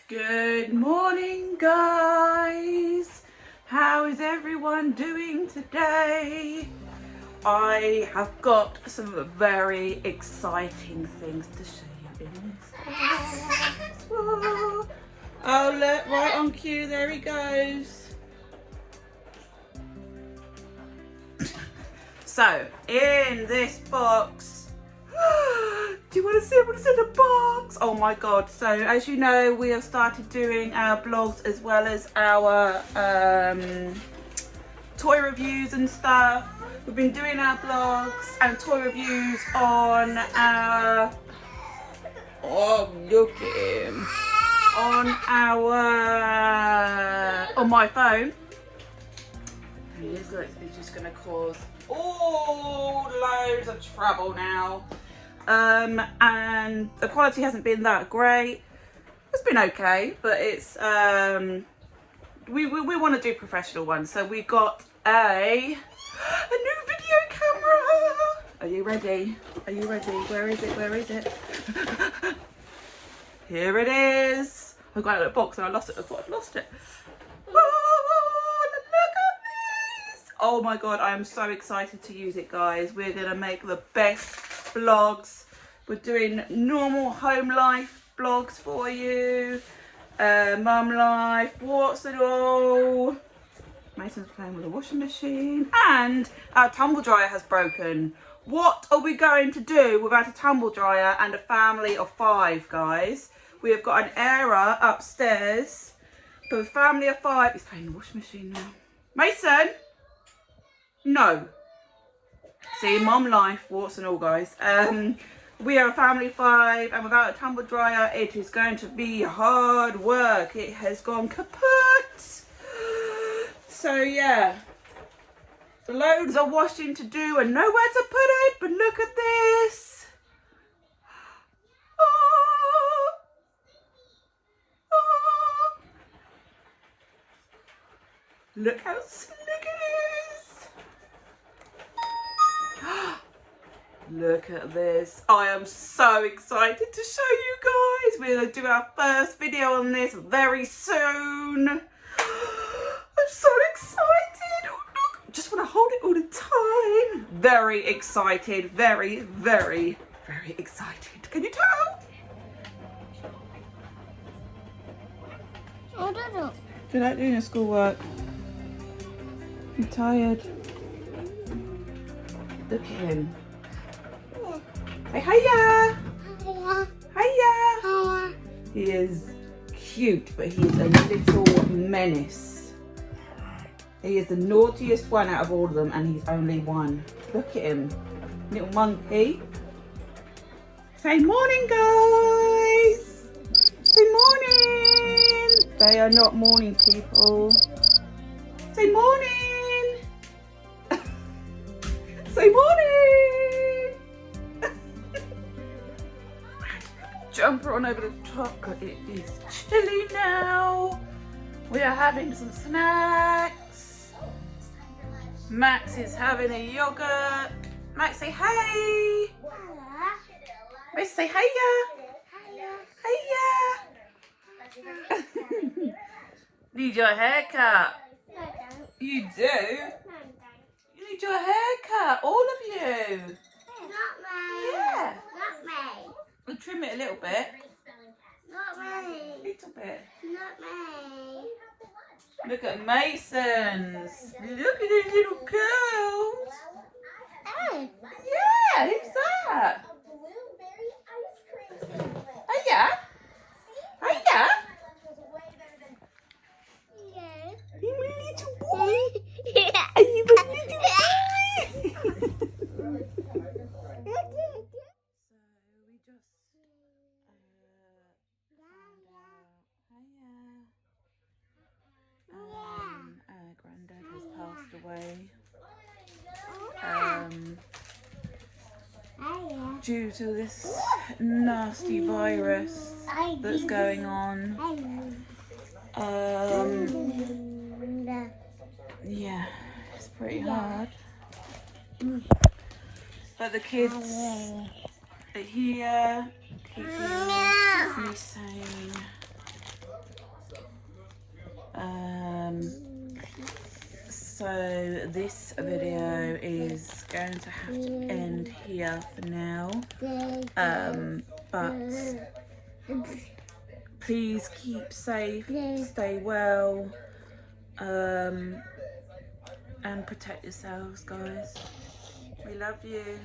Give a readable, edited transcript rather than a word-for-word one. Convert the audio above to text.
Good morning, guys. How is everyone doing today? I have got some very exciting things to show you in this box. Whoa. Oh look, right on cue, there he goes. So, in this box, do you want to see what's in the box? Oh my god. So as you know, we have started doing our blogs as well as our toy reviews and stuff. We've been doing our blogs and toy reviews on our, oh look at him, on my phone. He's just going to cause loads of trouble now. And the quality hasn't been that great. It's been okay, but it's we want to do professional ones, so we got a new video camera. Are you ready? Are you ready? Where is it? Where is it? Here it is. I got it in a box and I lost it. I thought I'd lost it. Oh, look at this! Oh my god, I am so excited to use it, guys. We're gonna make the best vlogs. We're doing normal home life vlogs for you, mum life, what's it all. Mason's playing with a washing machine and our tumble dryer has broken. What are we going to do without a tumble dryer and a family of 5, guys? We have got an error upstairs, but a family of 5. He's playing the washing machine now. Mason, no. See, mum life, warts and all, guys. We are a family of 5 and without a tumble dryer it is going to be hard work. It has gone kaput. So yeah, loads of washing to do and nowhere to put it, but look at this. Oh, oh. Look how slick it is. Look at this. I am so excited to show you guys. We're going to do our first video on this very soon. I'm so excited. Oh, look. Just want to hold it all the time. Very excited. Very, very, very excited. Can you tell? I don't know. Do you like doing your schoolwork? I'm tired. Look at him. Say hiya! Hiya. Hiya! Hiya. He is cute, but he is a little menace. He is the naughtiest one out of all of them, and he's only 1. Look at him. Little monkey. Say morning, guys! Say morning! They are not morning people. Say morning! Say morning! Jumper on over the top because it is chilly now. We are having some snacks. Max is having a yogurt. Max, say hey. Max, say hiya. Hiya. Need your haircut. No, I don't. You do? No, I don't. You need your haircut, all of you. Not me. Yeah. Not me. We'll trim it a little bit. Not me. Little bit. Not me. Look at Mason's. Look at his little curls. Oh. Yeah, who's that? Oh yeah. Oh yeah. Yeah. You a little boy. Yeah. Are you a little boy? away. Due to this nasty virus that's going on. Yeah, it's pretty hard. But the kids are here, keeping me sane. So this video is going to have to end here for now. But please keep safe, stay well, and protect yourselves, guys. We love you.